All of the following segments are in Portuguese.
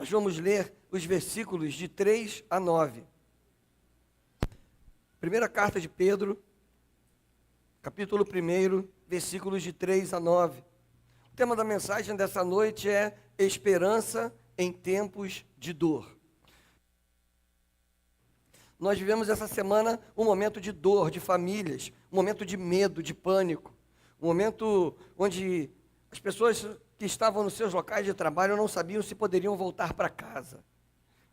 Nós vamos ler os versículos de 3 a 9. Primeira carta de Pedro, capítulo 1, versículos de 3 a 9. O tema da mensagem dessa noite é esperança em tempos de dor. Nós vivemos essa semana um momento de dor, de famílias, um momento de medo, de pânico, um momento onde as pessoas que estavam nos seus locais de trabalho não sabiam se poderiam voltar para casa.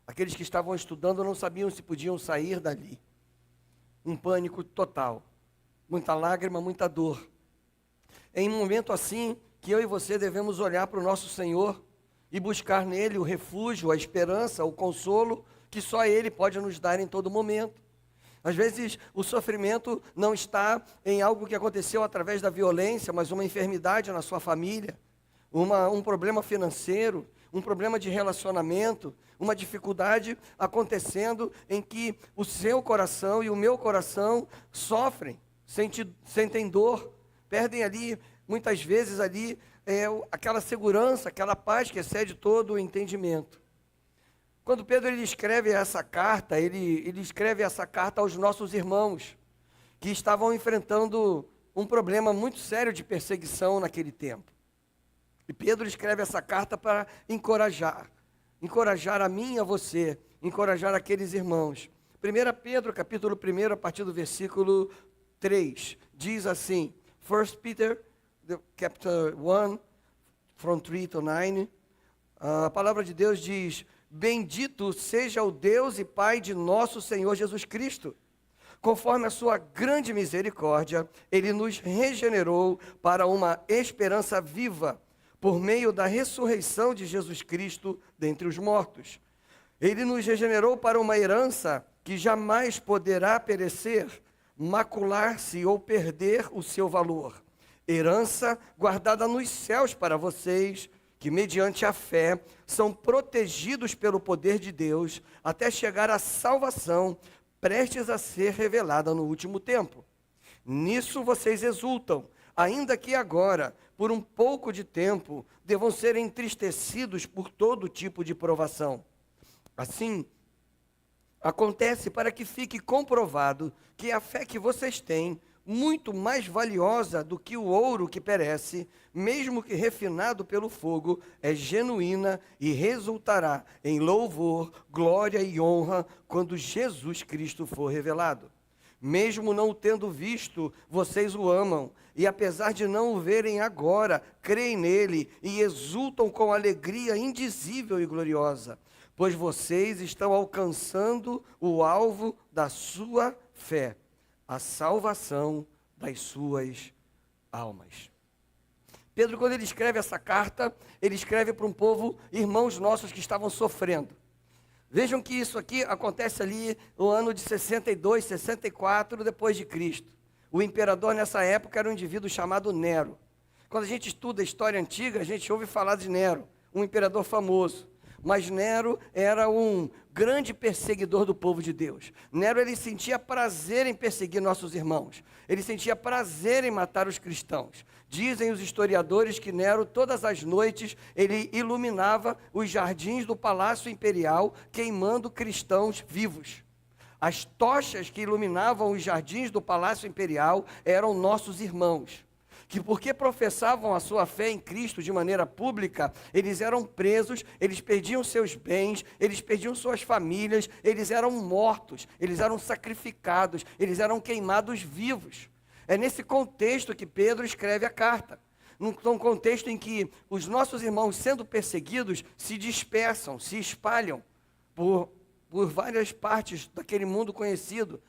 Aqueles que estavam estudando não sabiam se podiam sair dali. Um pânico total, muita lágrima, muita dor. É em um momento assim que eu e você devemos olhar para o nosso Senhor e buscar nele o refúgio, a esperança, o consolo que só Ele pode nos dar em todo momento. Às vezes o sofrimento não está em algo que aconteceu através da violência, mas uma enfermidade na sua família, um problema financeiro, um problema de relacionamento, uma dificuldade acontecendo em que o seu coração e o meu coração sofrem, sentem dor, perdem ali, muitas vezes ali, aquela segurança, aquela paz que excede todo o entendimento. Quando Pedro ele escreve essa carta aos nossos irmãos, que estavam enfrentando um problema muito sério de perseguição naquele tempo. E Pedro escreve essa carta para encorajar a mim e a você, encorajar aqueles irmãos. 1 Pedro, capítulo 1, a partir do versículo 3, diz assim, 1 Peter, chapter 1, from 3 to 9, a palavra de Deus diz: bendito seja o Deus e Pai de nosso Senhor Jesus Cristo. Conforme a sua grande misericórdia, Ele nos regenerou para uma esperança viva, por meio da ressurreição de Jesus Cristo dentre os mortos. Ele nos regenerou para uma herança que jamais poderá perecer, macular-se ou perder o seu valor. Herança guardada nos céus para vocês, que mediante a fé são protegidos pelo poder de Deus até chegar à salvação prestes a ser revelada no último tempo. Nisso vocês exultam, ainda que agora, por um pouco de tempo, devam ser entristecidos por todo tipo de provação. Assim, acontece para que fique comprovado que a fé que vocês têm, muito mais valiosa do que o ouro que perece, mesmo que refinado pelo fogo, é genuína e resultará em louvor, glória e honra quando Jesus Cristo for revelado. Mesmo não o tendo visto, vocês o amam, e apesar de não o verem agora, creem nele e exultam com alegria indizível e gloriosa, pois vocês estão alcançando o alvo da sua fé, a salvação das suas almas. Pedro, quando ele escreve essa carta, ele escreve para um povo, irmãos nossos que estavam sofrendo. Vejam que isso aqui acontece ali no ano de 62, 64 depois de Cristo. O imperador nessa época era um indivíduo chamado Nero. Quando a gente estuda a história antiga, a gente ouve falar de Nero, um imperador famoso. Mas Nero era um grande perseguidor do povo de Deus. Nero, ele sentia prazer em perseguir nossos irmãos. Ele sentia prazer em matar os cristãos. Dizem os historiadores que Nero, todas as noites, ele iluminava os jardins do Palácio Imperial, queimando cristãos vivos. As tochas que iluminavam os jardins do Palácio Imperial eram nossos irmãos, que porque professavam a sua fé em Cristo de maneira pública, eles eram presos, eles perdiam seus bens, eles perdiam suas famílias, eles eram mortos, eles eram sacrificados, eles eram queimados vivos. É nesse contexto que Pedro escreve a carta, num contexto em que os nossos irmãos, sendo perseguidos, se dispersam, se espalham por várias partes daquele mundo conhecido.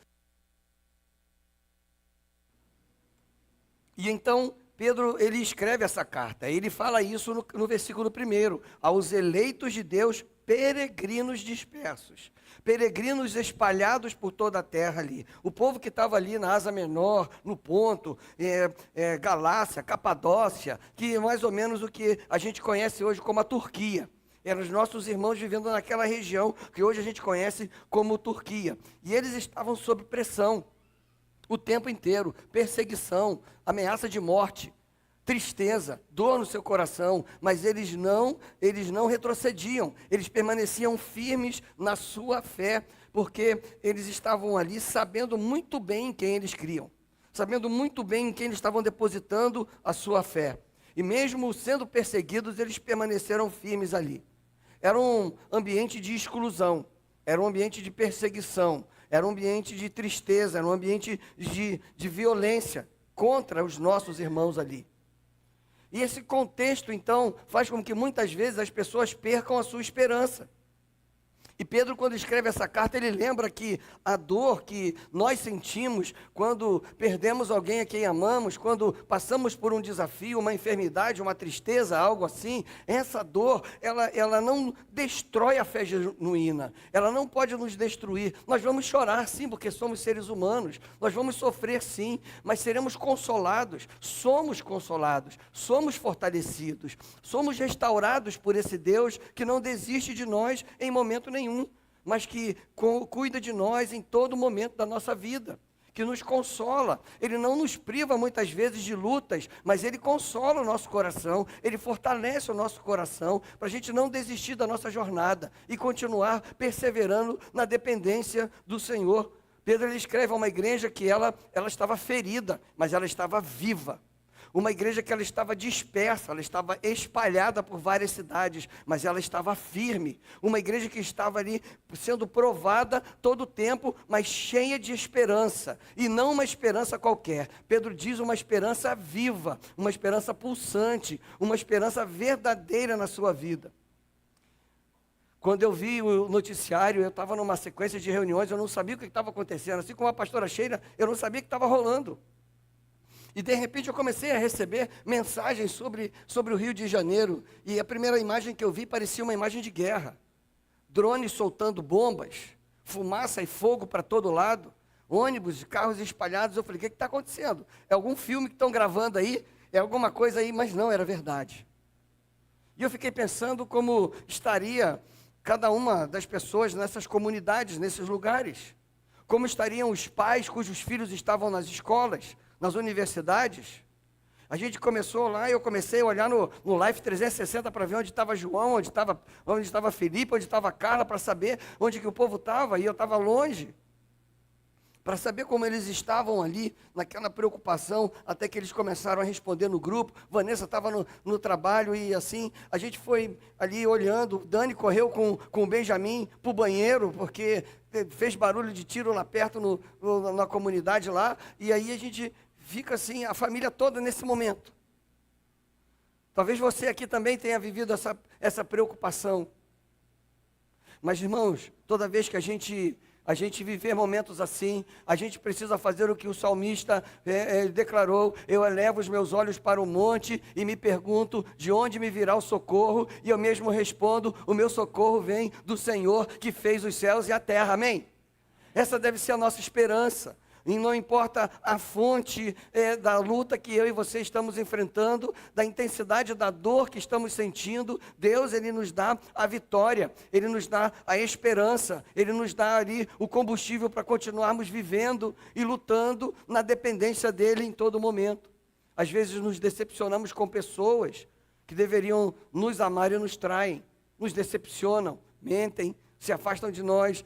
E então, Pedro, ele escreve essa carta, ele fala isso no versículo 1, aos eleitos de Deus, peregrinos dispersos, peregrinos espalhados por toda a terra ali. O povo que estava ali na Ásia Menor, no Ponto, Galácia, Capadócia, que é mais ou menos o que a gente conhece hoje como a Turquia. Eram os nossos irmãos vivendo naquela região que hoje a gente conhece como Turquia. E eles estavam sob pressão o tempo inteiro, perseguição, ameaça de morte. tristeza, dor no seu coração, mas eles não retrocediam, eles permaneciam firmes na sua fé, porque eles estavam ali sabendo muito bem em quem eles criam, sabendo muito bem em quem eles estavam depositando a sua fé. E mesmo sendo perseguidos, eles permaneceram firmes ali. Era um ambiente de exclusão, era um ambiente de perseguição, era um ambiente de tristeza, era um ambiente de violência contra os nossos irmãos ali. E esse contexto, então, faz com que muitas vezes as pessoas percam a sua esperança. E Pedro, quando escreve essa carta, ele lembra que a dor que nós sentimos quando perdemos alguém a quem amamos, quando passamos por um desafio, uma enfermidade, uma tristeza, algo assim, essa dor, ela não destrói a fé genuína, ela não pode nos destruir. Nós vamos chorar sim, porque somos seres humanos, nós vamos sofrer sim, mas seremos consolados, somos fortalecidos, somos restaurados por esse Deus que não desiste de nós em momento nenhum, mas que cuida de nós em todo momento da nossa vida, que nos consola. Ele não nos priva muitas vezes de lutas, mas Ele consola o nosso coração, Ele fortalece o nosso coração, para a gente não desistir da nossa jornada e continuar perseverando na dependência do Senhor. Pedro, ele escreve a uma igreja que ela estava ferida, mas ela estava viva. Uma igreja que ela estava dispersa, ela estava espalhada por várias cidades, mas ela estava firme. Uma igreja que estava ali sendo provada todo o tempo, mas cheia de esperança. E não uma esperança qualquer. Pedro diz uma esperança viva, uma esperança pulsante, uma esperança verdadeira na sua vida. Quando eu vi o noticiário, eu estava numa sequência de reuniões, eu não sabia o que estava acontecendo. Assim como a pastora Sheila, eu não sabia o que estava rolando. E de repente eu comecei a receber mensagens sobre o Rio de Janeiro. E a primeira imagem que eu vi parecia uma imagem de guerra. Drones soltando bombas, fumaça e fogo para todo lado, ônibus e carros espalhados. Eu falei, o que está acontecendo? É algum filme que estão gravando aí? É alguma coisa aí? Mas não, era verdade. E eu fiquei pensando como estaria cada uma das pessoas nessas comunidades, nesses lugares. Como estariam os pais cujos filhos estavam nas escolas, nas universidades. A gente começou lá, eu comecei a olhar no Live 360 para ver onde estava João, onde estava Felipe, onde estava Carla, para saber onde que o povo estava, e eu estava longe, para saber como eles estavam ali, naquela preocupação, até que eles começaram a responder no grupo. Vanessa estava no trabalho e assim, a gente foi ali olhando. Dani correu com o Benjamin para o banheiro, porque fez barulho de tiro lá perto na comunidade lá, e aí a gente fica assim, a família toda nesse momento. Talvez você aqui também tenha vivido essa preocupação. Mas, irmãos, toda vez que a gente viver momentos assim, a gente precisa fazer o que o salmista declarou: eu elevo os meus olhos para o monte e me pergunto de onde me virá o socorro, e eu mesmo respondo: o meu socorro vem do Senhor que fez os céus e a terra. Amém? Essa deve ser a nossa esperança. E não importa a fonte da luta que eu e você estamos enfrentando, da intensidade da dor que estamos sentindo, Deus, Ele nos dá a vitória, Ele nos dá a esperança, Ele nos dá ali o combustível para continuarmos vivendo e lutando na dependência dEle em todo momento. Às vezes nos decepcionamos com pessoas que deveriam nos amar e nos traem, nos decepcionam, mentem, se afastam de nós,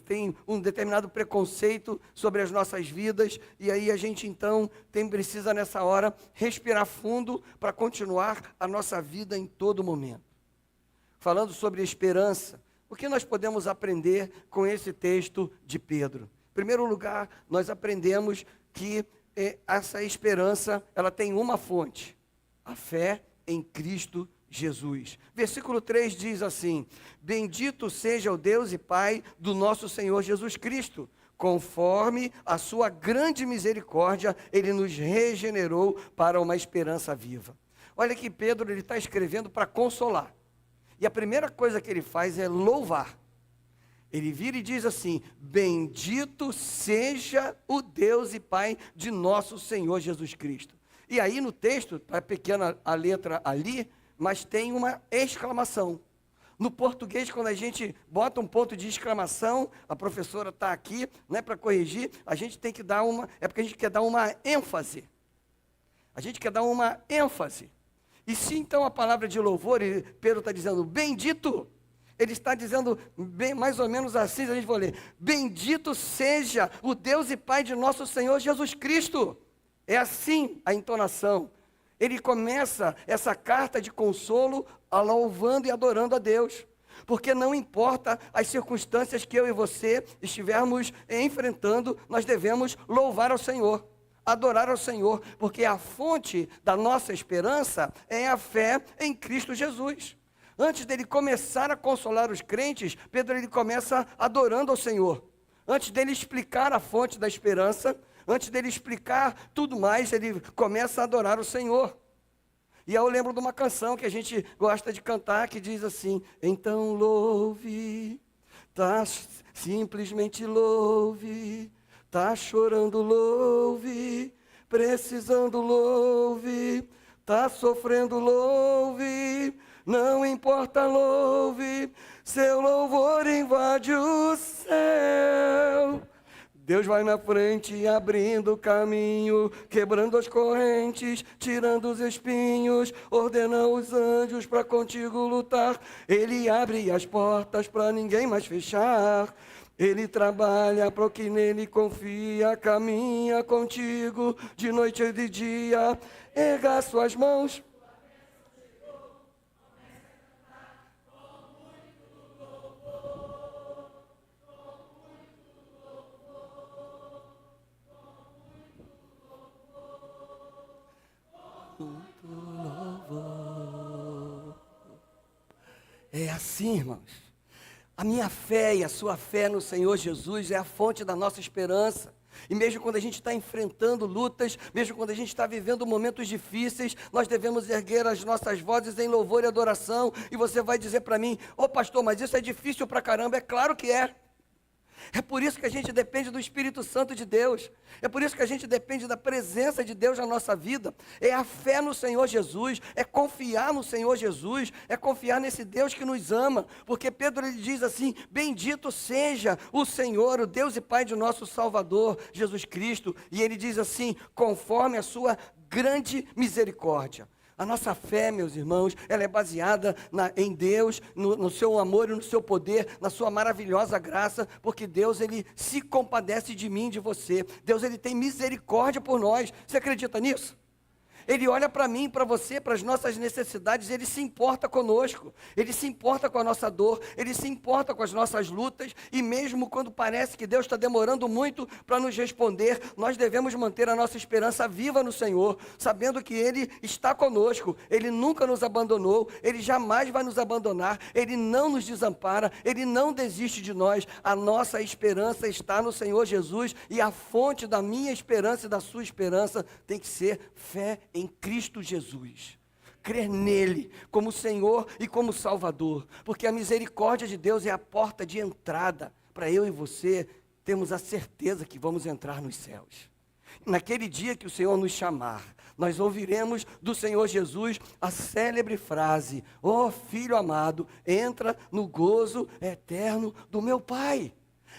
tem um determinado preconceito sobre as nossas vidas, e aí a gente então precisa nessa hora respirar fundo para continuar a nossa vida em todo momento. Falando sobre esperança, o que nós podemos aprender com esse texto de Pedro? Em primeiro lugar, nós aprendemos que essa esperança, ela tem uma fonte: a fé em Cristo Jesus. Versículo 3 diz assim: bendito seja o Deus e Pai do nosso Senhor Jesus Cristo, conforme a sua grande misericórdia, Ele nos regenerou para uma esperança viva. Olha que Pedro, ele está escrevendo para consolar, e a primeira coisa que ele faz é louvar. Ele vira e diz assim: bendito seja o Deus e Pai de nosso Senhor Jesus Cristo. E aí no texto, está pequena a letra ali, mas tem uma exclamação. No português, quando a gente bota um ponto de exclamação, a professora está aqui, né, para corrigir, a gente tem que dar porque a gente quer dar uma ênfase. A gente quer dar uma ênfase. E se então a palavra de louvor, e Pedro está dizendo, bendito, ele está dizendo bem, mais ou menos assim, a gente vai ler, bendito seja o Deus e Pai de nosso Senhor Jesus Cristo. É assim a entonação. Ele começa essa carta de consolo louvando e adorando a Deus. Porque não importa as circunstâncias que eu e você estivermos enfrentando, nós devemos louvar ao Senhor, adorar ao Senhor, porque a fonte da nossa esperança é a fé em Cristo Jesus. Antes dele começar a consolar os crentes, Pedro ele começa adorando ao Senhor. Antes dele explicar a fonte da esperança, antes dele explicar tudo mais, ele começa a adorar o Senhor. E eu lembro de uma canção que a gente gosta de cantar, que diz assim, então louve, tá, simplesmente louve, tá chorando louve, precisando louve, tá sofrendo louve, não importa louve, seu louvor invade o céu. Deus vai na frente, abrindo o caminho, quebrando as correntes, tirando os espinhos, ordena os anjos para contigo lutar. Ele abre as portas para ninguém mais fechar. Ele trabalha para o que nele confia, caminha contigo de noite e de dia. Erga suas mãos. É assim, irmãos. A minha fé e a sua fé no Senhor Jesus é a fonte da nossa esperança. E mesmo quando a gente está enfrentando lutas, mesmo quando a gente está vivendo momentos difíceis, nós devemos erguer as nossas vozes em louvor e adoração. E você vai dizer para mim, ô pastor, mas isso é difícil pra caramba. É claro que é. É por isso que a gente depende do Espírito Santo de Deus. É por isso que a gente depende da presença de Deus na nossa vida. É a fé no Senhor Jesus, é confiar no Senhor Jesus, é confiar nesse Deus que nos ama. Porque Pedro ele diz assim, bendito seja o Senhor, o Deus e Pai de nosso Salvador, Jesus Cristo. E ele diz assim, conforme a sua grande misericórdia. A nossa fé, meus irmãos, ela é baseada em Deus, no seu amor e no seu poder, na sua maravilhosa graça, porque Deus, ele se compadece de mim, de você. Deus, ele tem misericórdia por nós. Você acredita nisso? Ele olha para mim, para você, para as nossas necessidades, ele se importa conosco, ele se importa com a nossa dor, ele se importa com as nossas lutas, e mesmo quando parece que Deus está demorando muito para nos responder, nós devemos manter a nossa esperança viva no Senhor, sabendo que Ele está conosco, Ele nunca nos abandonou, Ele jamais vai nos abandonar, Ele não nos desampara, Ele não desiste de nós, a nossa esperança está no Senhor Jesus, e a fonte da minha esperança e da sua esperança tem que ser fé em Cristo Jesus, crer nele como Senhor e como Salvador, porque a misericórdia de Deus é a porta de entrada para eu e você termos a certeza que vamos entrar nos céus. Naquele dia que o Senhor nos chamar, nós ouviremos do Senhor Jesus a célebre frase, ó filho amado, entra no gozo eterno do meu Pai.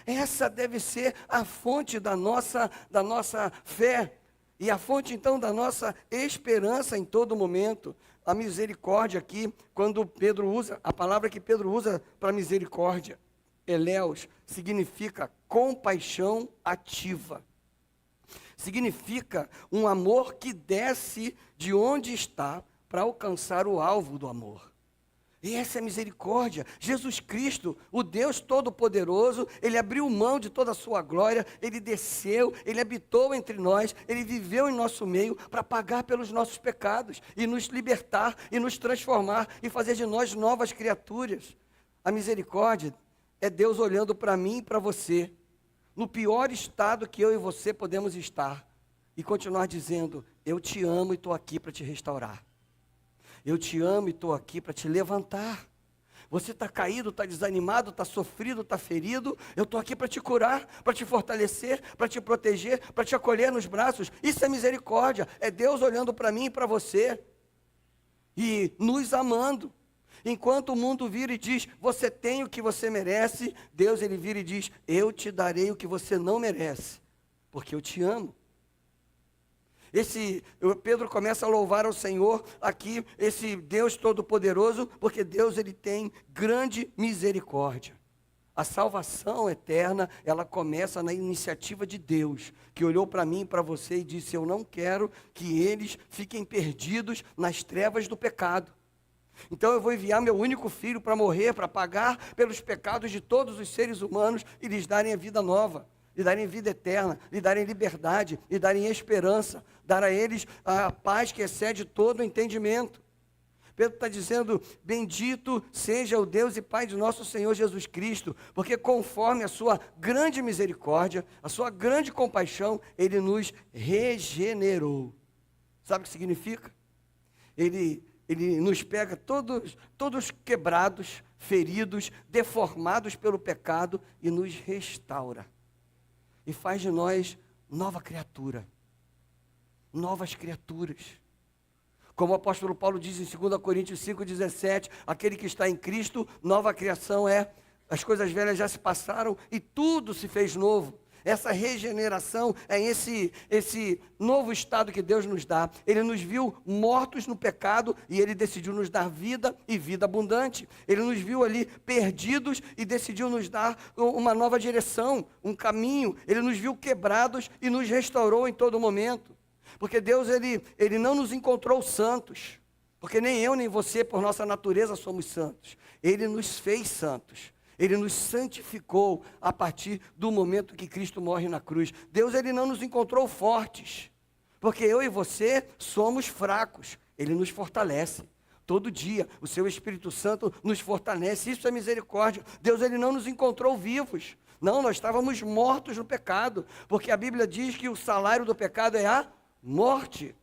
Essa deve ser a fonte da nossa fé. E a fonte, então, da nossa esperança em todo momento, a misericórdia aqui, quando Pedro usa, a palavra que Pedro usa para misericórdia, eleus, significa compaixão ativa. Significa um amor que desce de onde está para alcançar o alvo do amor. E essa é a misericórdia. Jesus Cristo, o Deus Todo-Poderoso, Ele abriu mão de toda a sua glória, Ele desceu, Ele habitou entre nós, Ele viveu em nosso meio para pagar pelos nossos pecados e nos libertar e nos transformar e fazer de nós novas criaturas. A misericórdia é Deus olhando para mim e para você, no pior estado que eu e você podemos estar, e continuar dizendo, eu te amo e estou aqui para te restaurar. Eu te amo e estou aqui para te levantar. Você está caído, está desanimado, está sofrido, está ferido. Eu estou aqui para te curar, para te fortalecer, para te proteger, para te acolher nos braços. Isso é misericórdia. É Deus olhando para mim e para você. E nos amando. Enquanto o mundo vira e diz, você tem o que você merece. Deus, ele vira e diz, eu te darei o que você não merece. Porque eu te amo. Pedro começa a louvar ao Senhor aqui, esse Deus Todo-Poderoso, porque Deus ele tem grande misericórdia. A salvação eterna, ela começa na iniciativa de Deus, que olhou para mim e para você e disse: eu não quero que eles fiquem perdidos nas trevas do pecado. Então eu vou enviar meu único filho para morrer, para pagar pelos pecados de todos os seres humanos e lhes darem a vida nova, lhe darem vida eterna, lhe darem liberdade, lhe darem esperança, dar a eles a paz que excede todo o entendimento. Pedro está dizendo: bendito seja o Deus e Pai de nosso Senhor Jesus Cristo, porque conforme a sua grande misericórdia, a sua grande compaixão, Ele nos regenerou. Sabe o que significa? Ele nos pega todos quebrados, feridos, deformados pelo pecado e nos restaura. E faz de nós nova criatura, novas criaturas. Como o apóstolo Paulo diz em 2 Coríntios 5,17, aquele que está em Cristo, nova criação é, as coisas velhas já se passaram e tudo se fez novo. Essa regeneração é esse novo estado que Deus nos dá. Ele nos viu mortos no pecado e Ele decidiu nos dar vida e vida abundante. Ele nos viu ali perdidos e decidiu nos dar uma nova direção, um caminho. Ele nos viu quebrados e nos restaurou em todo momento. Porque Deus, ele não nos encontrou santos, porque nem eu nem você, por nossa natureza, somos santos. Ele nos fez santos. Ele nos santificou a partir do momento que Cristo morre na cruz. Deus, ele não nos encontrou fortes, porque eu e você somos fracos. Ele nos fortalece. Todo dia, o seu Espírito Santo nos fortalece. Isso é misericórdia. Deus, ele não nos encontrou vivos. Não, nós estávamos mortos no pecado, porque a Bíblia diz que o salário do pecado é a morte.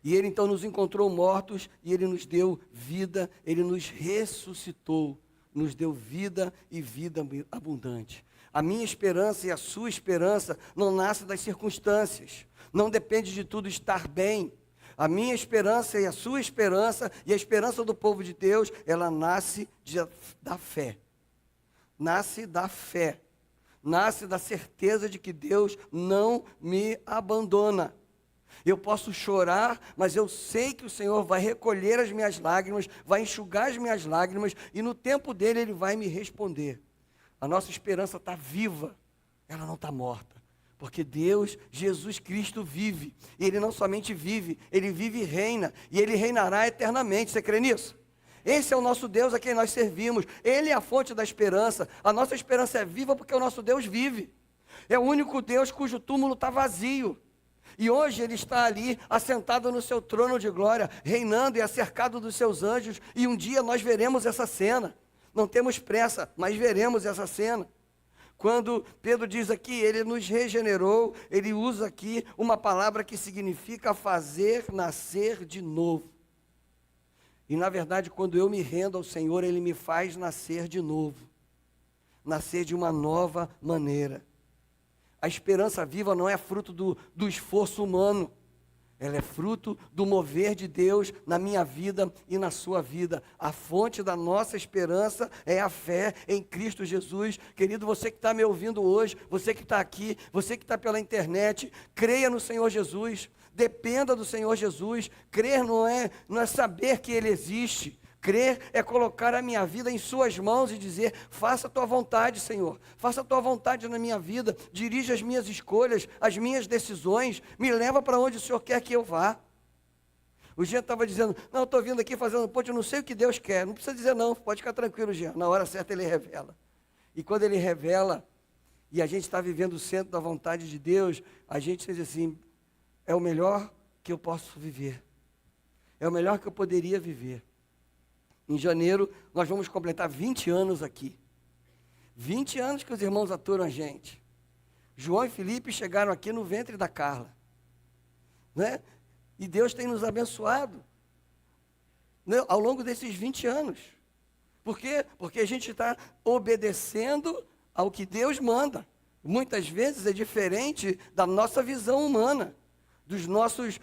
E ele então nos encontrou mortos e ele nos deu vida, ele nos ressuscitou, nos deu vida e vida abundante. A minha esperança e a sua esperança não nasce das circunstâncias, não depende de tudo estar bem. A minha esperança e a sua esperança e a esperança do povo de Deus, ela nasce da fé. Nasce da fé. Nasce da certeza de que Deus não me abandona. Eu posso chorar, mas eu sei que o Senhor vai recolher as minhas lágrimas, vai enxugar as minhas lágrimas, e no tempo dele Ele vai me responder. A nossa esperança está viva, ela não está morta, porque Deus, Jesus Cristo vive, e Ele não somente vive, Ele vive e reina, e Ele reinará eternamente. Você crê nisso? Esse é o nosso Deus a quem nós servimos. Ele é a fonte da esperança. A nossa esperança é viva porque o nosso Deus vive. É o único Deus cujo túmulo está vazio. E hoje Ele está ali, assentado no seu trono de glória, reinando e acercado dos seus anjos. E um dia nós veremos essa cena. Não temos pressa, mas veremos essa cena. Quando Pedro diz aqui, Ele nos regenerou, ele usa aqui uma palavra que significa fazer nascer de novo. E na verdade, quando eu me rendo ao Senhor, Ele me faz nascer de novo. Nascer de uma nova maneira. A esperança viva não é fruto do esforço humano. Ela é fruto do mover de Deus na minha vida e na sua vida. A fonte da nossa esperança é a fé em Cristo Jesus. Querido, você que está me ouvindo hoje, você que está aqui, você que está pela internet, creia no Senhor Jesus. Dependa do Senhor Jesus. Crer não é saber que Ele existe. Crer é colocar a minha vida em suas mãos e dizer: faça a tua vontade, Senhor. Faça a tua vontade na minha vida. Dirija as minhas escolhas, as minhas decisões. Me leva para onde o Senhor quer que eu vá. O Jean estava dizendo: não, eu estou vindo aqui fazendo ponte, eu não sei o que Deus quer. Não precisa dizer não, pode ficar tranquilo, Jean. Na hora certa Ele revela. E quando Ele revela, e a gente está vivendo o centro da vontade de Deus, a gente diz assim: é o melhor que eu posso viver. É o melhor que eu poderia viver. Em janeiro, nós vamos completar 20 anos aqui. 20 anos que os irmãos aturam a gente. João e Felipe chegaram aqui no ventre da Carla. Né? E Deus tem nos abençoado, né, ao longo desses 20 anos. Por quê? Porque a gente está obedecendo ao que Deus manda. Muitas vezes é diferente da nossa visão humana. Das nossas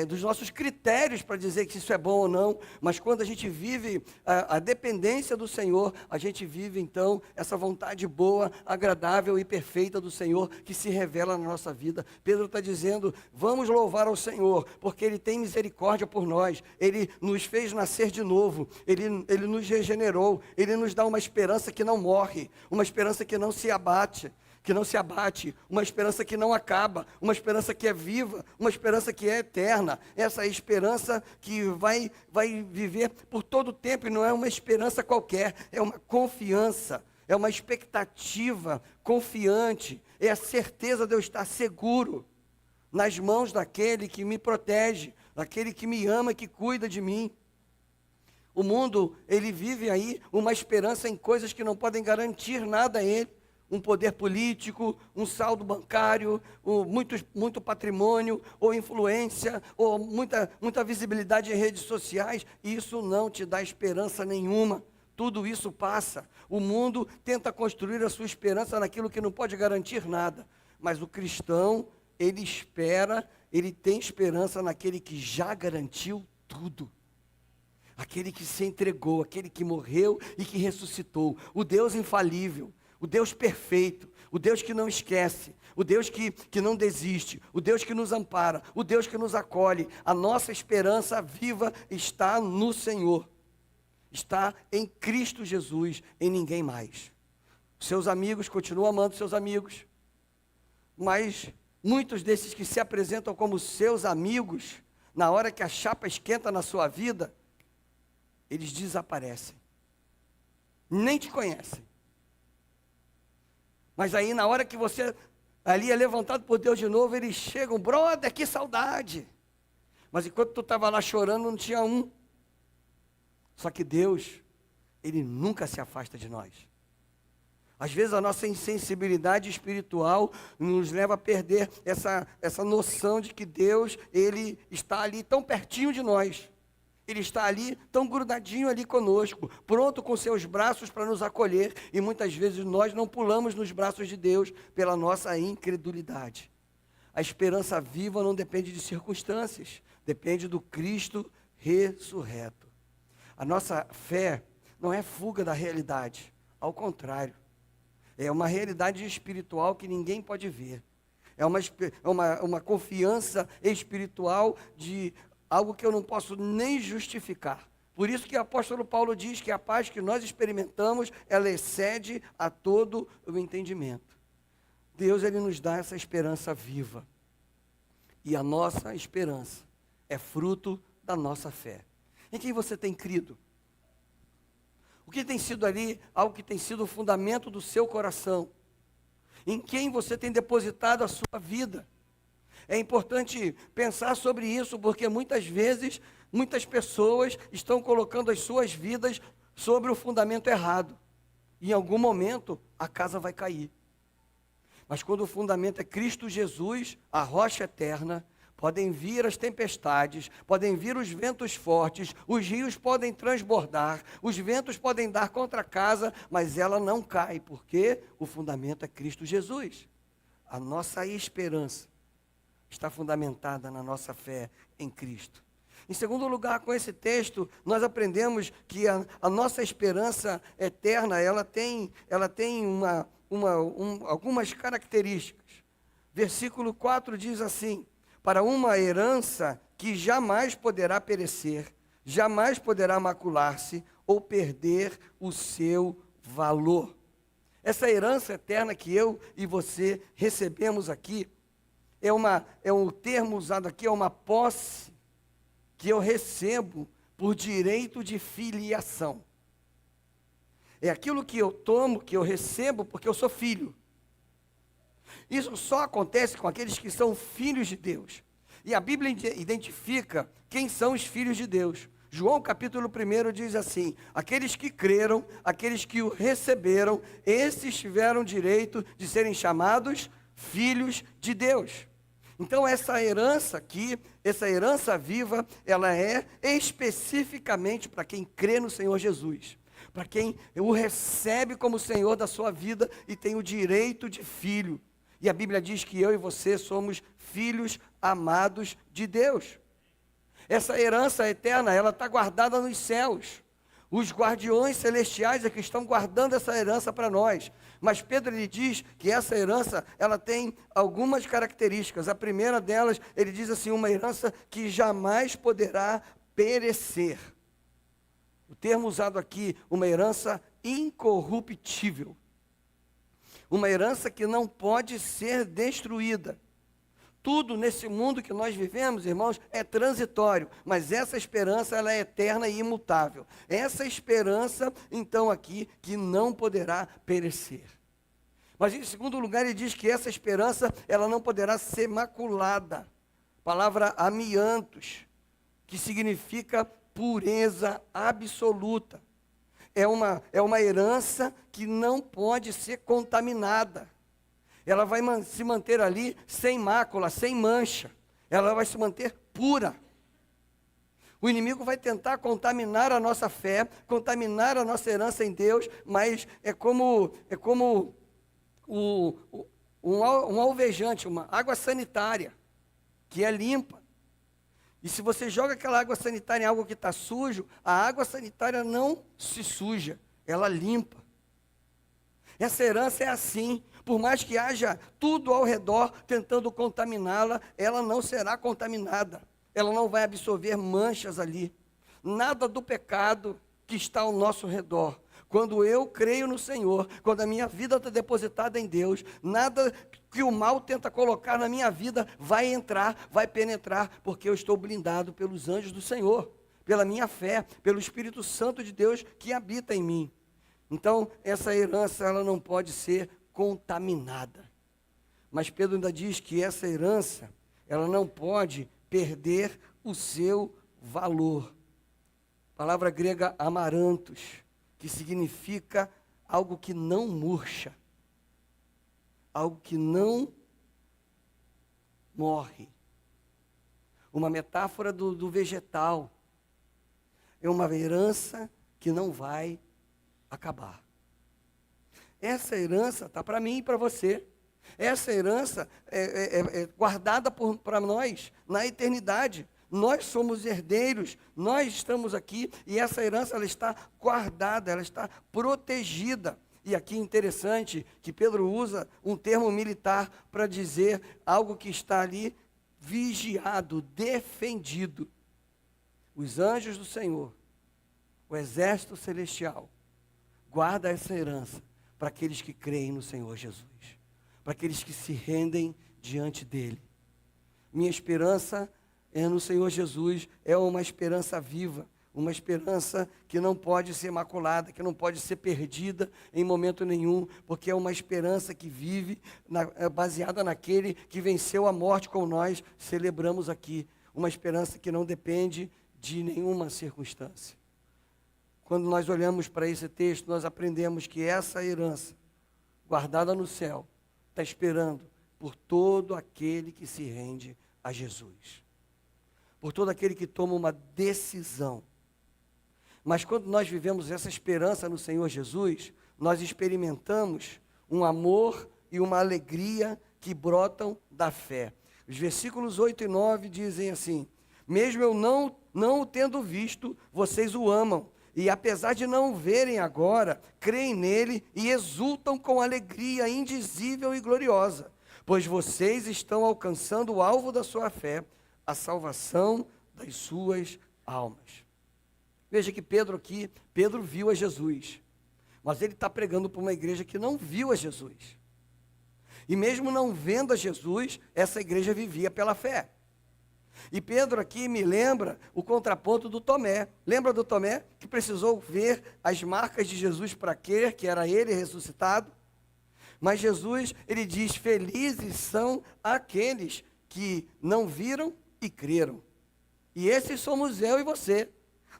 dos nossos critérios para dizer que isso é bom ou não, mas quando a gente vive a dependência do Senhor, a gente vive então essa vontade boa, agradável e perfeita do Senhor que se revela na nossa vida. Pedro está dizendo, vamos louvar ao Senhor, porque Ele tem misericórdia por nós, Ele nos fez nascer de novo, Ele nos regenerou, Ele nos dá uma esperança que não morre, uma esperança que não se abate, uma esperança que não acaba, uma esperança que é viva, uma esperança que é eterna. Essa esperança que vai viver por todo o tempo, e não é uma esperança qualquer, é uma confiança, é uma expectativa confiante, é a certeza de eu estar seguro nas mãos daquele que me protege, daquele que me ama e que cuida de mim. O mundo, ele vive aí uma esperança em coisas que não podem garantir nada a ele. Um poder político, um saldo bancário, muito patrimônio, ou influência, ou muita visibilidade em redes sociais. Isso não te dá esperança nenhuma. Tudo isso passa. O mundo tenta construir a sua esperança naquilo que não pode garantir nada. Mas o cristão, ele espera, ele tem esperança naquele que já garantiu tudo. Aquele que se entregou, aquele que morreu e que ressuscitou. O Deus infalível. O Deus perfeito, o Deus que não esquece, o Deus que não desiste, o Deus que nos ampara, o Deus que nos acolhe. A nossa esperança viva está no Senhor, está em Cristo Jesus, em ninguém mais. Seus amigos continuam amando seus amigos, mas muitos desses que se apresentam como seus amigos, na hora que a chapa esquenta na sua vida, eles desaparecem, nem te conhecem. Mas aí na hora que você ali é levantado por Deus de novo, eles chegam, brother, que saudade. Mas enquanto tu estava lá chorando, não tinha um. Só que Deus, Ele nunca se afasta de nós. Às vezes a nossa insensibilidade espiritual nos leva a perder essa noção de que Deus, Ele está ali tão pertinho de nós. Ele está ali, tão grudadinho ali conosco, pronto com seus braços para nos acolher, e muitas vezes nós não pulamos nos braços de Deus pela nossa incredulidade. A esperança viva não depende de circunstâncias, depende do Cristo ressurreto. A nossa fé não é fuga da realidade, ao contrário, é uma realidade espiritual que ninguém pode ver. É uma confiança espiritual de algo que eu não posso nem justificar. Por isso que o apóstolo Paulo diz que a paz que nós experimentamos, ela excede a todo o entendimento. Deus, Ele nos dá essa esperança viva. E a nossa esperança é fruto da nossa fé. Em quem você tem crido? O que tem sido ali, algo que tem sido o fundamento do seu coração? Em quem você tem depositado a sua vida? É importante pensar sobre isso, porque muitas vezes, muitas pessoas estão colocando as suas vidas sobre o fundamento errado. E em algum momento, a casa vai cair. Mas quando o fundamento é Cristo Jesus, a rocha eterna, podem vir as tempestades, podem vir os ventos fortes, os rios podem transbordar, os ventos podem dar contra a casa, mas ela não cai, porque o fundamento é Cristo Jesus. A nossa esperança está fundamentada na nossa fé em Cristo. Em segundo lugar, com esse texto, nós aprendemos que a nossa esperança eterna, ela tem algumas características. Versículo 4 diz assim: para uma herança que jamais poderá perecer, jamais poderá macular-se ou perder o seu valor. Essa herança eterna que eu e você recebemos aqui, é um termo usado aqui, é uma posse que eu recebo por direito de filiação. É aquilo que eu tomo, que eu recebo, porque eu sou filho. Isso só acontece com aqueles que são filhos de Deus. E a Bíblia identifica quem são os filhos de Deus. João capítulo 1 diz assim: aqueles que creram, aqueles que o receberam, esses tiveram direito de serem chamados filhos de Deus. Então essa herança aqui, essa herança viva, ela é especificamente para quem crê no Senhor Jesus, para quem o recebe como Senhor da sua vida e tem o direito de filho. E a Bíblia diz que eu e você somos filhos amados de Deus. Essa herança eterna, ela está guardada nos céus. Os guardiões celestiais é que estão guardando essa herança para nós. Mas Pedro ele diz que essa herança, ela tem algumas características. A primeira delas, ele diz assim, uma herança que jamais poderá perecer. O termo usado aqui, uma herança incorruptível. Uma herança que não pode ser destruída. Tudo nesse mundo que nós vivemos, irmãos, é transitório, mas essa esperança, ela é eterna e imutável. Essa esperança, então, aqui, que não poderá perecer. Mas, em segundo lugar, ele diz que essa esperança, ela não poderá ser maculada. Palavra amiantos, que significa pureza absoluta. É uma herança que não pode ser contaminada. Ela vai se manter ali sem mácula, sem mancha. Ela vai se manter pura. O inimigo vai tentar contaminar a nossa fé, contaminar a nossa herança em Deus, mas é como um alvejante, uma água sanitária, que é limpa. E se você joga aquela água sanitária em algo que está sujo, a água sanitária não se suja, ela limpa. Essa herança é assim. Por mais que haja tudo ao redor tentando contaminá-la, ela não será contaminada. Ela não vai absorver manchas ali. Nada do pecado que está ao nosso redor. Quando eu creio no Senhor, quando a minha vida está depositada em Deus, nada que o mal tenta colocar na minha vida vai entrar, vai penetrar, porque eu estou blindado pelos anjos do Senhor, pela minha fé, pelo Espírito Santo de Deus que habita em mim. Então, essa herança, ela não pode ser contaminada. Mas Pedro ainda diz que essa herança, ela não pode perder o seu valor. Palavra grega amarantos, que significa algo que não murcha, algo que não morre. Uma metáfora do vegetal. É uma herança que não vai acabar. Essa herança está para mim e para você. Essa herança é guardada para nós na eternidade. Nós somos herdeiros, nós estamos aqui e essa herança ela está guardada, ela está protegida. E aqui é interessante que Pedro usa um termo militar para dizer algo que está ali vigiado, defendido. Os anjos do Senhor, o exército celestial, guarda essa herança para aqueles que creem no Senhor Jesus, para aqueles que se rendem diante dele. Minha esperança é no Senhor Jesus, é uma esperança viva, uma esperança que não pode ser maculada, que não pode ser perdida em momento nenhum, porque é uma esperança que vive baseada naquele que venceu a morte como nós celebramos aqui, uma esperança que não depende de nenhuma circunstância. Quando nós olhamos para esse texto, nós aprendemos que essa herança, guardada no céu, está esperando por todo aquele que se rende a Jesus. Por todo aquele que toma uma decisão. Mas quando nós vivemos essa esperança no Senhor Jesus, nós experimentamos um amor e uma alegria que brotam da fé. Os versículos 8 e 9 dizem assim: mesmo eu não o tendo visto, vocês o amam. E apesar de não o verem agora, creem nele e exultam com alegria indizível e gloriosa, pois vocês estão alcançando o alvo da sua fé, a salvação das suas almas. Veja que Pedro viu a Jesus, mas ele está pregando para uma igreja que não viu a Jesus. E mesmo não vendo a Jesus, essa igreja vivia pela fé. E Pedro aqui me lembra o contraponto do Tomé. Lembra do Tomé que precisou ver as marcas de Jesus para crer que era ele ressuscitado? Mas Jesus, ele diz, felizes são aqueles que não viram e creram. E esses somos eu e você.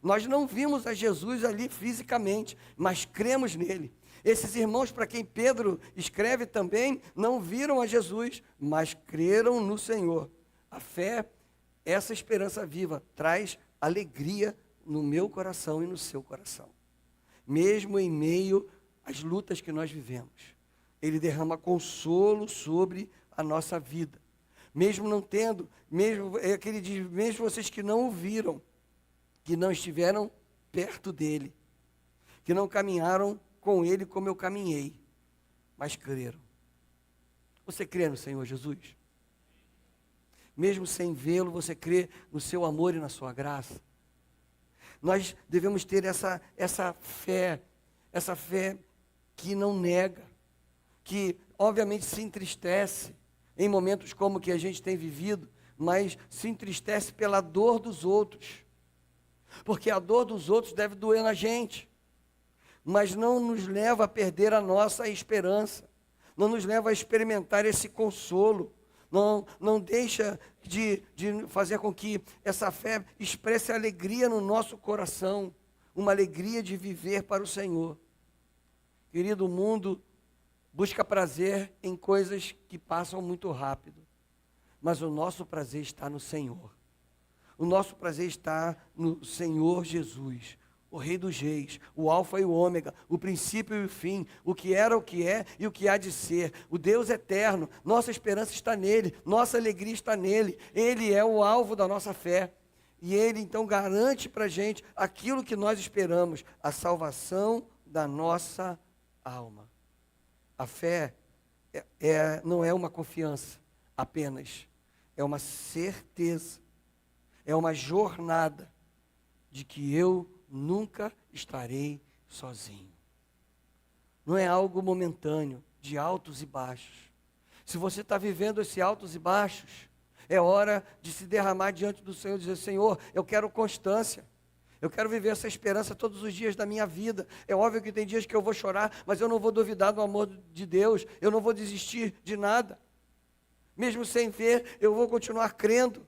Nós não vimos a Jesus ali fisicamente, mas cremos nele. Esses irmãos para quem Pedro escreve também, não viram a Jesus, mas creram no Senhor. A fé, essa esperança viva, traz alegria no meu coração e no seu coração. Mesmo em meio às lutas que nós vivemos, ele derrama consolo sobre a nossa vida. mesmo não tendo, mesmo, é que ele diz, mesmo vocês que não o viram, que não estiveram perto dele, que não caminharam com ele como eu caminhei, mas creram. Você crê no Senhor Jesus? Mesmo sem vê-lo, você crê no seu amor e na sua graça? Nós devemos ter essa fé que não nega, que obviamente se entristece em momentos como que a gente tem vivido, mas se entristece pela dor dos outros, porque a dor dos outros deve doer na gente, mas não nos leva a perder a nossa esperança, não nos leva a experimentar esse consolo, não deixa de fazer com que essa fé expresse alegria no nosso coração, uma alegria de viver para o Senhor. Querido, o mundo busca prazer em coisas que passam muito rápido, mas o nosso prazer está no Senhor. O nosso prazer está no Senhor Jesus, o Rei dos Reis, o Alfa e o Ômega, o princípio e o fim, o que era, o que é e o que há de ser, o Deus eterno. Nossa esperança está nele, nossa alegria está nele, ele é o alvo da nossa fé, e ele então garante para a gente aquilo que nós esperamos, a salvação da nossa alma. A fé não é uma confiança apenas, é uma certeza, é uma jornada de que eu nunca estarei sozinho. Não é algo momentâneo, de altos e baixos. Se você está vivendo esse altos e baixos, é hora de se derramar diante do Senhor e dizer: Senhor, eu quero constância. Eu quero viver essa esperança todos os dias da minha vida. É óbvio que tem dias que eu vou chorar, mas eu não vou duvidar do amor de Deus. Eu não vou desistir de nada. Mesmo sem ver, eu vou continuar crendo.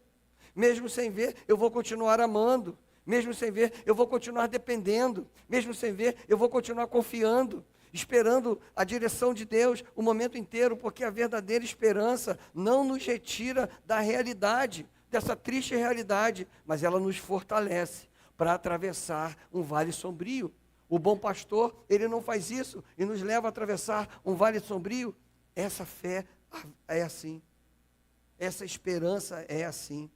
Mesmo sem ver, eu vou continuar amando. Mesmo sem ver, eu vou continuar dependendo. Mesmo sem ver, eu vou continuar confiando, esperando a direção de Deus o momento inteiro, porque a verdadeira esperança não nos retira da realidade, dessa triste realidade, mas ela nos fortalece para atravessar um vale sombrio. O bom pastor, ele não faz isso e nos leva a atravessar um vale sombrio. Essa fé é assim. Essa esperança é assim.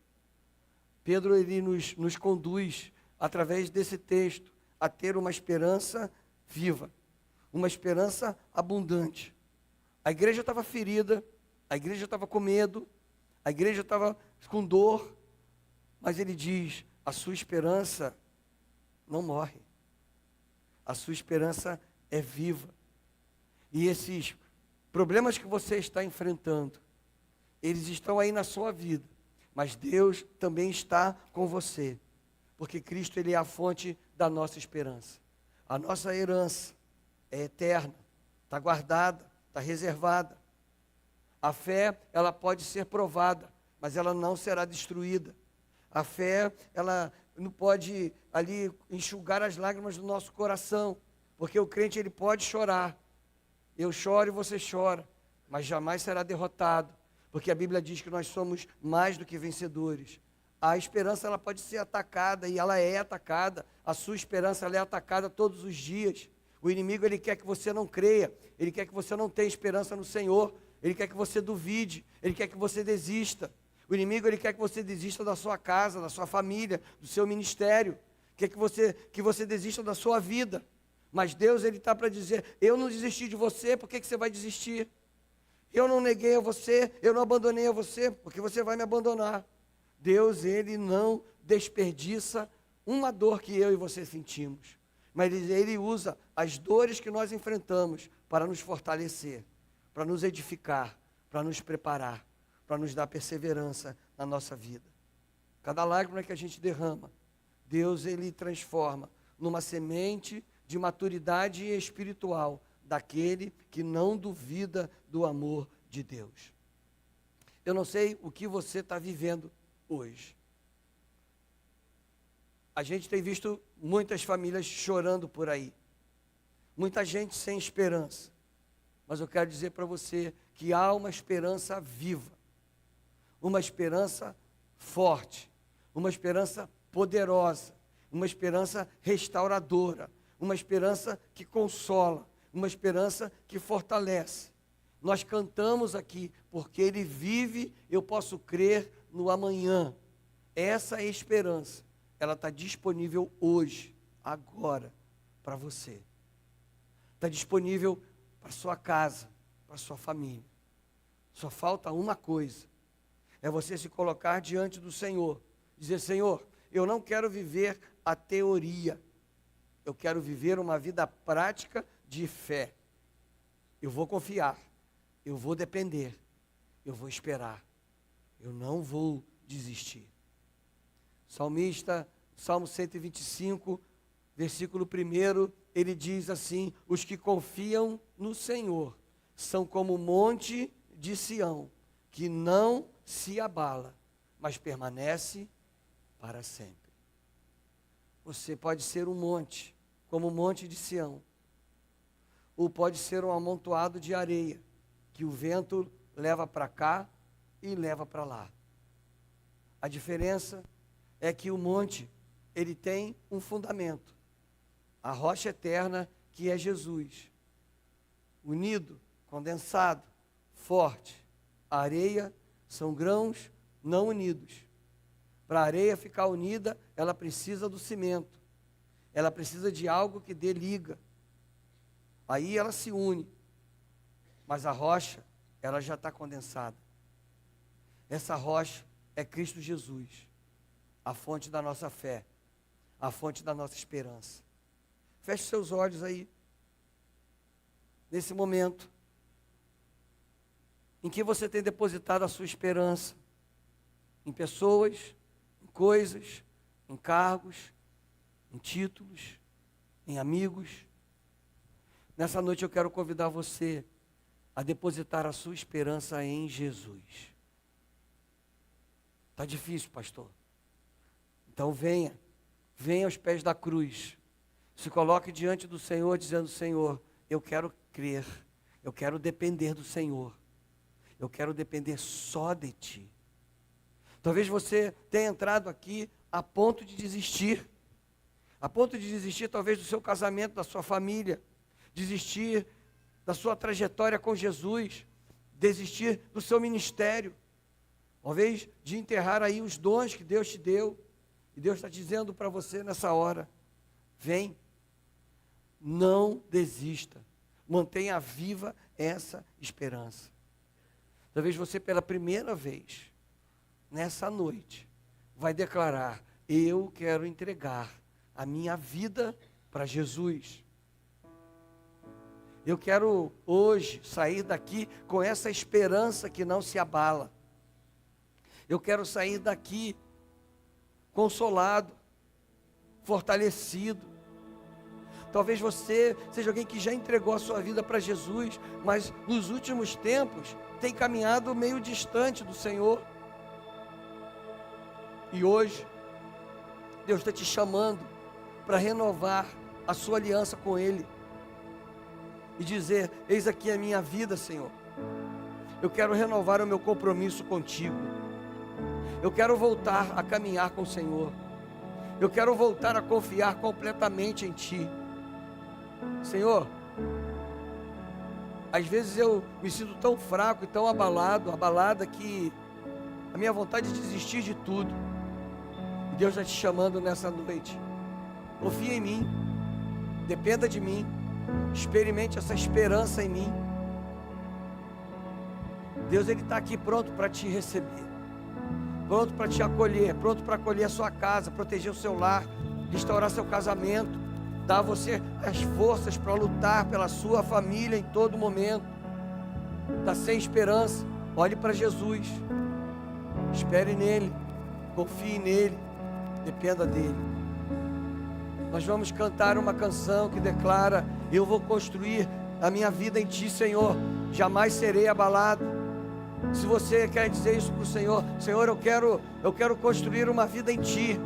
Pedro, ele nos conduz, através desse texto, a ter uma esperança viva, uma esperança abundante. A igreja estava ferida, a igreja estava com medo, a igreja estava com dor, mas ele diz: a sua esperança não morre, a sua esperança é viva. E esses problemas que você está enfrentando, eles estão aí na sua vida, mas Deus também está com você, porque Cristo, ele é a fonte da nossa esperança. A nossa herança é eterna, está guardada, está reservada. A fé, ela pode ser provada, mas ela não será destruída. A fé, ela não pode ali enxugar as lágrimas do nosso coração, porque o crente, ele pode chorar. Eu choro e você chora, mas jamais será derrotado, porque a Bíblia diz que nós somos mais do que vencedores. A esperança, ela pode ser atacada, e ela é atacada. A sua esperança, ela é atacada todos os dias. O inimigo, ele quer que você não creia, ele quer que você não tenha esperança no Senhor, ele quer que você duvide, ele quer que você desista. O inimigo, ele quer que você desista da sua casa, da sua família, do seu ministério, quer que você desista da sua vida. Mas Deus, ele está para dizer: eu não desisti de você, por que você vai desistir? Eu não neguei a você, eu não abandonei a você, porque você vai me abandonar. Deus, ele não desperdiça uma dor que eu e você sentimos, mas ele usa as dores que nós enfrentamos para nos fortalecer, para nos edificar, para nos preparar, para nos dar perseverança na nossa vida. Cada lágrima que a gente derrama, Deus, ele transforma numa semente de maturidade espiritual daquele que não duvida do amor de Deus. Eu não sei o que você está vivendo hoje. A gente tem visto muitas famílias chorando por aí, muita gente sem esperança, mas eu quero dizer para você que há uma esperança viva, uma esperança forte, uma esperança poderosa, uma esperança restauradora, uma esperança que consola, uma esperança que fortalece. Nós cantamos aqui, porque Ele vive, eu posso crer no amanhã. Essa esperança, ela está disponível hoje, agora, para você. Está disponível para sua casa, para sua família. Só falta uma coisa, é você se colocar diante do Senhor, dizer: Senhor, eu não quero viver a teoria, eu quero viver uma vida prática de fé. Eu vou confiar, eu vou depender, eu vou esperar, eu não vou desistir. Salmista, Salmo 125, versículo 1, ele diz assim: os que confiam no Senhor são como o monte de Sião, que não se abala, mas permanece para sempre. Você pode ser um monte, como o monte de Sião, ou pode ser um amontoado de areia, que o vento leva para cá e leva para lá. A diferença é que o monte, ele tem um fundamento, a rocha eterna, que é Jesus, unido, condensado, forte. A areia são grãos não unidos. Para a areia ficar unida, ela precisa do cimento, ela precisa de algo que dê liga. Aí ela se une, mas a rocha, ela já está condensada. Essa rocha é Cristo Jesus, a fonte da nossa fé, a fonte da nossa esperança. Feche seus olhos aí, nesse momento, em que você tem depositado a sua esperança, em pessoas, em coisas, em cargos, em títulos, em amigos. Nessa noite eu quero convidar você a depositar a sua esperança em Jesus. Está difícil, pastor? Então venha aos pés da cruz, se coloque diante do Senhor, dizendo: Senhor, eu quero crer, eu quero depender do Senhor, eu quero depender só de Ti. Talvez você tenha entrado aqui a ponto de desistir, talvez do seu casamento, da sua família, desistir da sua trajetória com Jesus, desistir do seu ministério, talvez de enterrar aí os dons que Deus te deu. E Deus está dizendo para você nessa hora: vem, não desista, mantenha viva essa esperança. Talvez você pela primeira vez, nessa noite, vai declarar: eu quero entregar a minha vida para Jesus. Eu quero hoje sair daqui com essa esperança que não se abala. Eu quero sair daqui consolado, fortalecido. Talvez você seja alguém que já entregou a sua vida para Jesus, mas nos últimos tempos tem caminhado meio distante do Senhor. E hoje, Deus está te chamando para renovar a sua aliança com Ele. E dizer: eis aqui a minha vida, Senhor. Eu quero renovar o meu compromisso contigo. Eu quero voltar a caminhar com o Senhor. Eu quero voltar a confiar completamente em Ti. Senhor, às vezes eu me sinto tão fraco e tão abalada que a minha vontade de desistir de tudo. E Deus está te chamando nessa noite. Confia em mim, dependa de mim, experimente essa esperança em mim. Deus, Ele está aqui pronto para te receber, pronto para te acolher, pronto para acolher a sua casa, proteger o seu lar, restaurar seu casamento, dar a você as forças para lutar pela sua família em todo momento. Está sem esperança? Olhe para Jesus, espere nele, confie nele, dependa dele. Nós vamos cantar uma canção que declara: eu vou construir a minha vida em Ti, Senhor, jamais serei abalado. Se você quer dizer isso para o Senhor: Senhor, eu quero construir uma vida em Ti.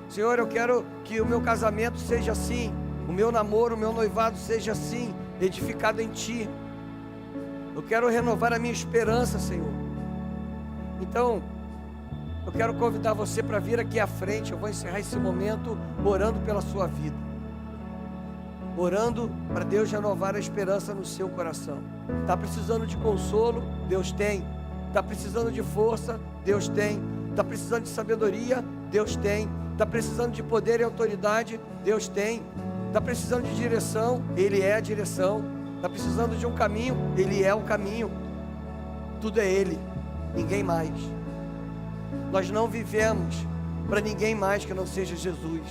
Senhor, eu quero que o meu casamento seja assim, o meu namoro, o meu noivado seja assim, edificado em Ti. Eu quero renovar a minha esperança, Senhor. Então, eu quero convidar você para vir aqui à frente. Eu vou encerrar esse momento orando pela sua vida. orando para Deus renovar a esperança no seu coração. Está precisando de consolo? Deus tem. Está precisando de força? Deus tem. Está precisando de sabedoria? Deus tem. Está precisando de poder e autoridade? Deus tem. Está precisando de direção? Ele é a direção. Está precisando de um caminho? Ele é o caminho. Tudo é Ele, ninguém mais. Nós não vivemos para ninguém mais que não seja Jesus.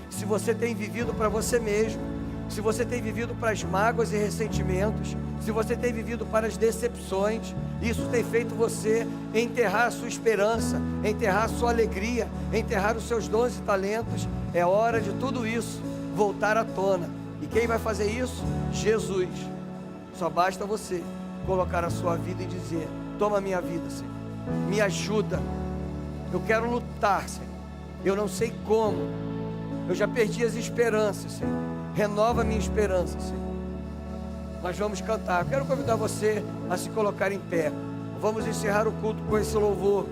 Se você tem vivido para você mesmo, se você tem vivido para as mágoas e ressentimentos, se você tem vivido para as decepções, isso tem feito você enterrar a sua esperança, enterrar a sua alegria, enterrar os seus dons e talentos. É hora de tudo isso voltar à tona. E quem vai fazer isso? Jesus. Só basta você colocar a sua vida e dizer: toma a minha vida, Senhor, me ajuda, eu quero lutar, Senhor, eu não sei como, eu já perdi as esperanças, Senhor, renova a minha esperança, Senhor. Nós vamos cantar. Eu quero convidar você a se colocar em pé. Vamos encerrar o culto com esse louvor,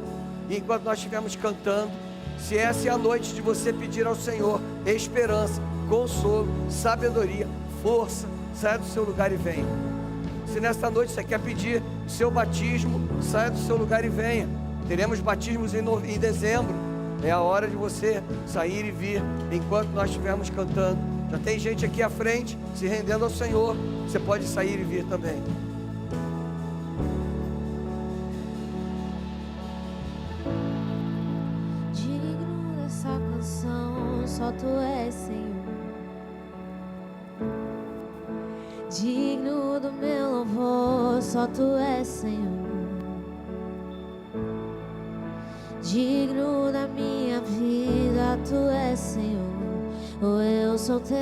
e enquanto nós estivermos cantando, se essa é a noite de você pedir ao Senhor esperança, consolo, sabedoria, força, saia do seu lugar e venha. Se nesta noite você quer pedir o seu batismo, saia do seu lugar e venha. Teremos batismos em dezembro. É a hora de você sair e vir enquanto nós estivermos cantando. Já tem gente aqui à frente se rendendo ao Senhor. Você pode sair e vir também. Digno dessa canção, só Tu és, Senhor. Digno do meu louvor, só Tu és, Senhor. Digno da minha vida, Tu és, Senhor. Oh, eu sou Teu.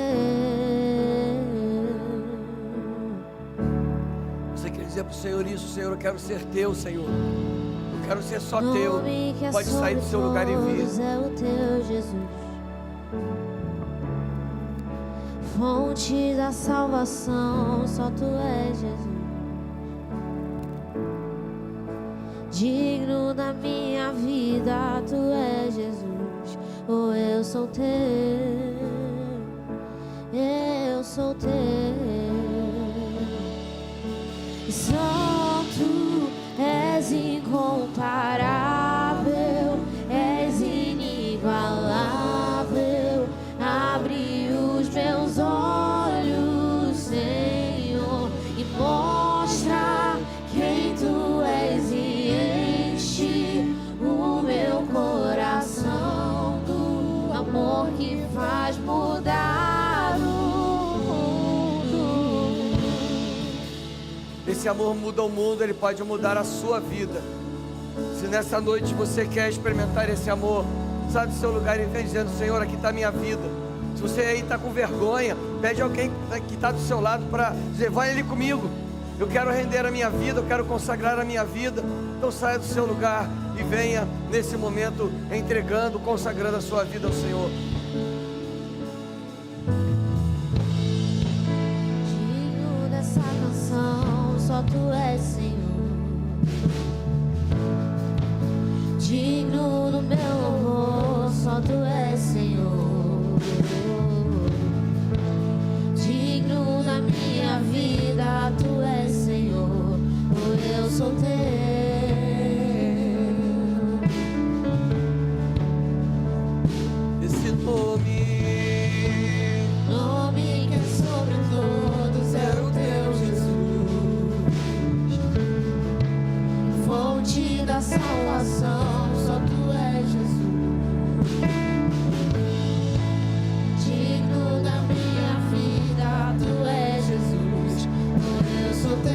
Você quer dizer para o Senhor isso: Senhor, eu quero ser Teu, Senhor. Eu quero ser só Teu. Pode sair do seu lugar e vir. É o Teu, Jesus. Fonte da salvação, só Tu és, Jesus. Digno da minha vida, Tu és, Jesus. Oh, eu sou Teu, eu sou Teu. E só Tu és incomparável, és inigualável. Abre os meus olhos, Senhor, e mostra quem Tu és e enche o meu coração do amor que faz mudar o mundo. Esse amor muda o mundo, ele pode mudar a sua vida. Se nessa noite você quer experimentar esse amor, sai do seu lugar e vem dizendo: Senhor, aqui está a minha vida. Se você aí está com vergonha, pede alguém que está do seu lado para dizer: vai ali comigo, eu quero render a minha vida, eu quero consagrar a minha vida. Então saia do seu lugar e venha nesse momento entregando, consagrando a sua vida ao Senhor. Digno dessa canção, só Tu és, Senhor. Digno do meu louvor, só Tu és, Senhor. Digno da minha vida, Tu és, Senhor. Oh, eu sou Teu. Esse nome Que é sobre todos é o Teu, Jesus. Fonte da salvação, só Tu és, Jesus. Digno da minha vida, Tu és, Jesus. Oh, eu sou Teu.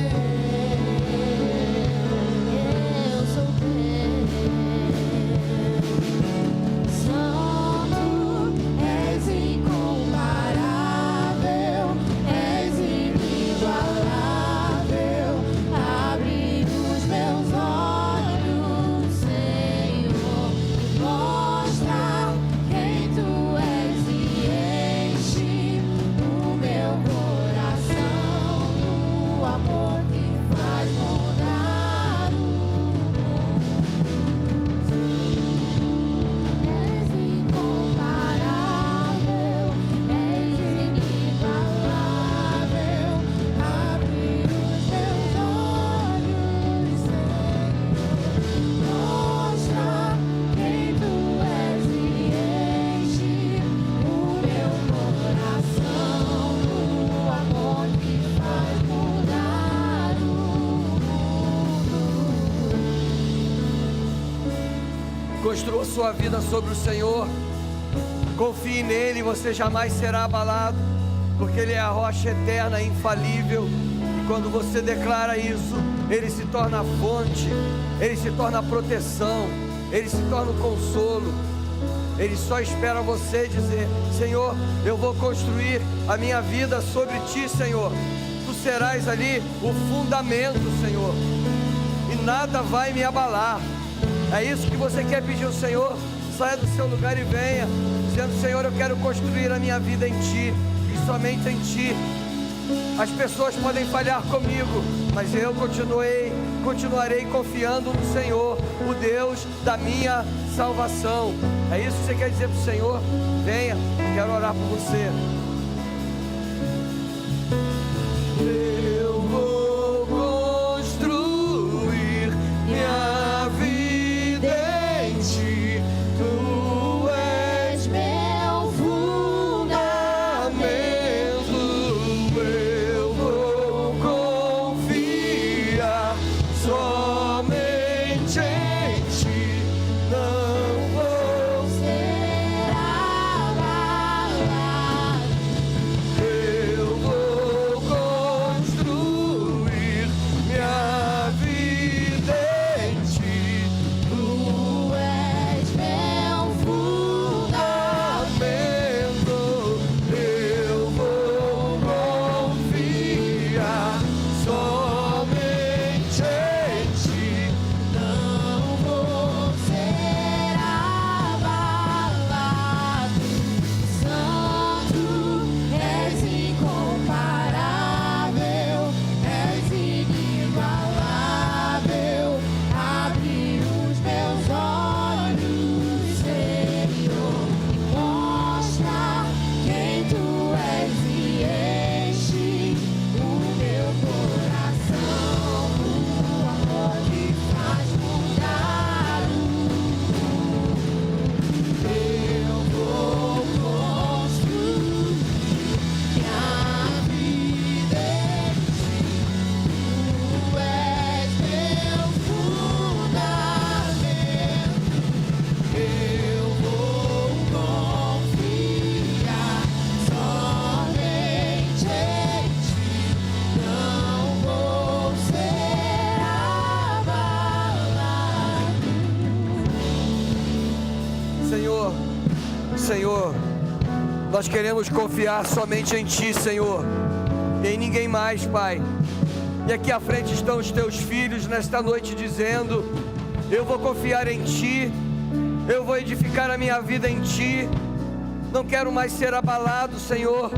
Construa sua vida sobre o Senhor. Confie nele, você jamais será abalado, porque ele é a rocha eterna, infalível. E quando você declara isso, ele se torna a fonte, ele se torna a proteção, ele se torna o consolo. Ele só espera você dizer: Senhor, eu vou construir a minha vida sobre ti, Senhor. Tu serás ali o fundamento, Senhor, e nada vai me abalar. É isso que você quer pedir ao Senhor? Saia do seu lugar e venha, dizendo: Senhor, eu quero construir a minha vida em ti, e somente em ti. As pessoas podem falhar comigo, mas eu continuarei confiando no Senhor, o Deus da minha salvação. É isso que você quer dizer para o Senhor? Venha, quero orar por você. Eu vou construir minha vida em ti. Tu és meu fundamento. Eu vou confiar somente em ti. Não vou ser abalado. Eu vou construir minha vida em ti. Tu és meu fundamento. Eu vou confiar somente em ti. Não vou ser abalado. Santo, és incomparável, és inigualável. Abre os meus olhos, Senhor, e mostra quem tu és e enche o meu coração com o amor que faz mudar o mundo. Eu vou construir minha vida em ti. Tu és meu fundamento. Eu vou confiar somente em ti. Não vou ser abalado. Senhor, nós queremos confiar somente em ti, Senhor, e em ninguém mais, Pai. E aqui à frente estão os teus filhos nesta noite dizendo: eu vou confiar em ti, eu vou edificar a minha vida em ti. Não quero mais ser abalado, Senhor.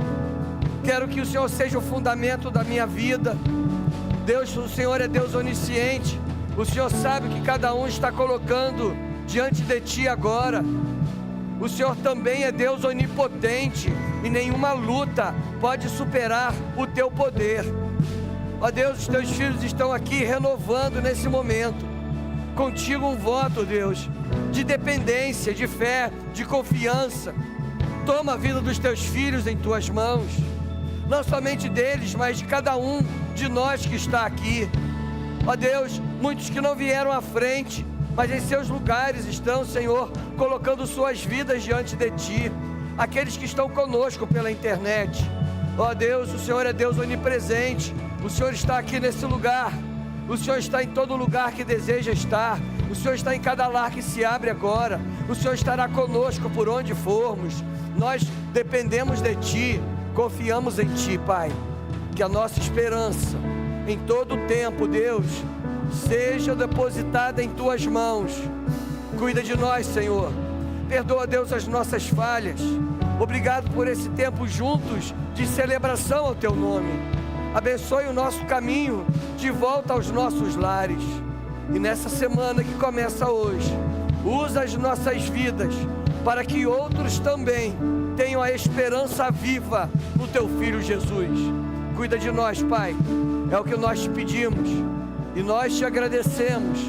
Quero que o Senhor seja o fundamento da minha vida. Deus, o Senhor é Deus onisciente. O Senhor sabe o que cada um está colocando diante de ti agora. O Senhor também é Deus onipotente, e nenhuma luta pode superar o teu poder. Ó Deus, os teus filhos estão aqui renovando nesse momento contigo um voto, Deus, de dependência, de fé, de confiança. Toma a vida dos teus filhos em tuas mãos, não somente deles, mas de cada um de nós que está aqui. Ó Deus, muitos que não vieram à frente, mas em seus lugares estão, Senhor, colocando suas vidas diante de ti. Aqueles que estão conosco pela internet. Ó Deus, o Senhor é Deus onipresente. O Senhor está aqui nesse lugar. O Senhor está em todo lugar que deseja estar. O Senhor está em cada lar que se abre agora. O Senhor estará conosco por onde formos. Nós dependemos de ti, confiamos em ti, Pai. Que a nossa esperança em todo o tempo, Deus, seja depositada em tuas mãos. Cuida de nós, Senhor. Perdoa, Deus, as nossas falhas. Obrigado por esse tempo juntos de celebração ao teu nome. Abençoe o nosso caminho de volta aos nossos lares. E nessa semana que começa hoje, usa as nossas vidas para que outros também tenham a esperança viva no teu Filho Jesus. Cuida de nós, Pai. É o que nós te pedimos e nós te agradecemos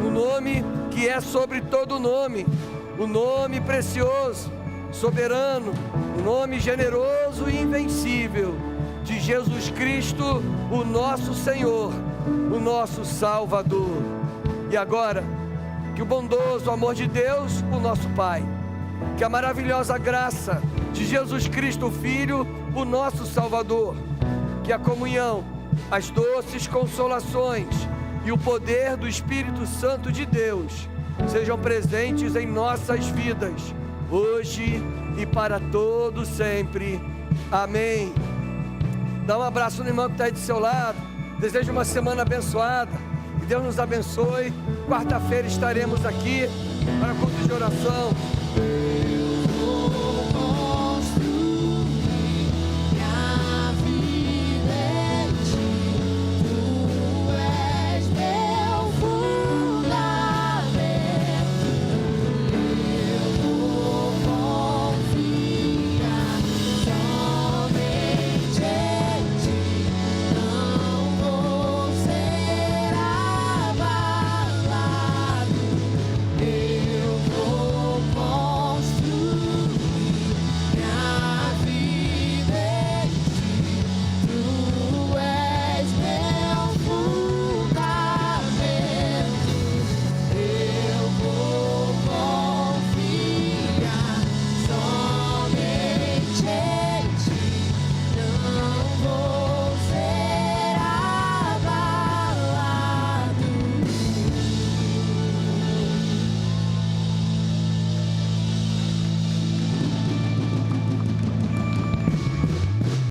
no nome que é sobre todo nome, o nome precioso, soberano, o nome generoso e invencível de Jesus Cristo, o nosso Senhor, o nosso Salvador. E agora, Que o bondoso amor de Deus, o nosso Pai, que a maravilhosa graça de Jesus Cristo, Filho, o nosso Salvador, que a comunhão, as doces consolações e o poder do Espírito Santo de Deus sejam presentes em nossas vidas, hoje e para todo sempre. Amém. Dá um abraço no irmão que está aí do seu lado. Desejo uma semana abençoada. Que Deus nos abençoe. Quarta-feira estaremos aqui para culto de oração.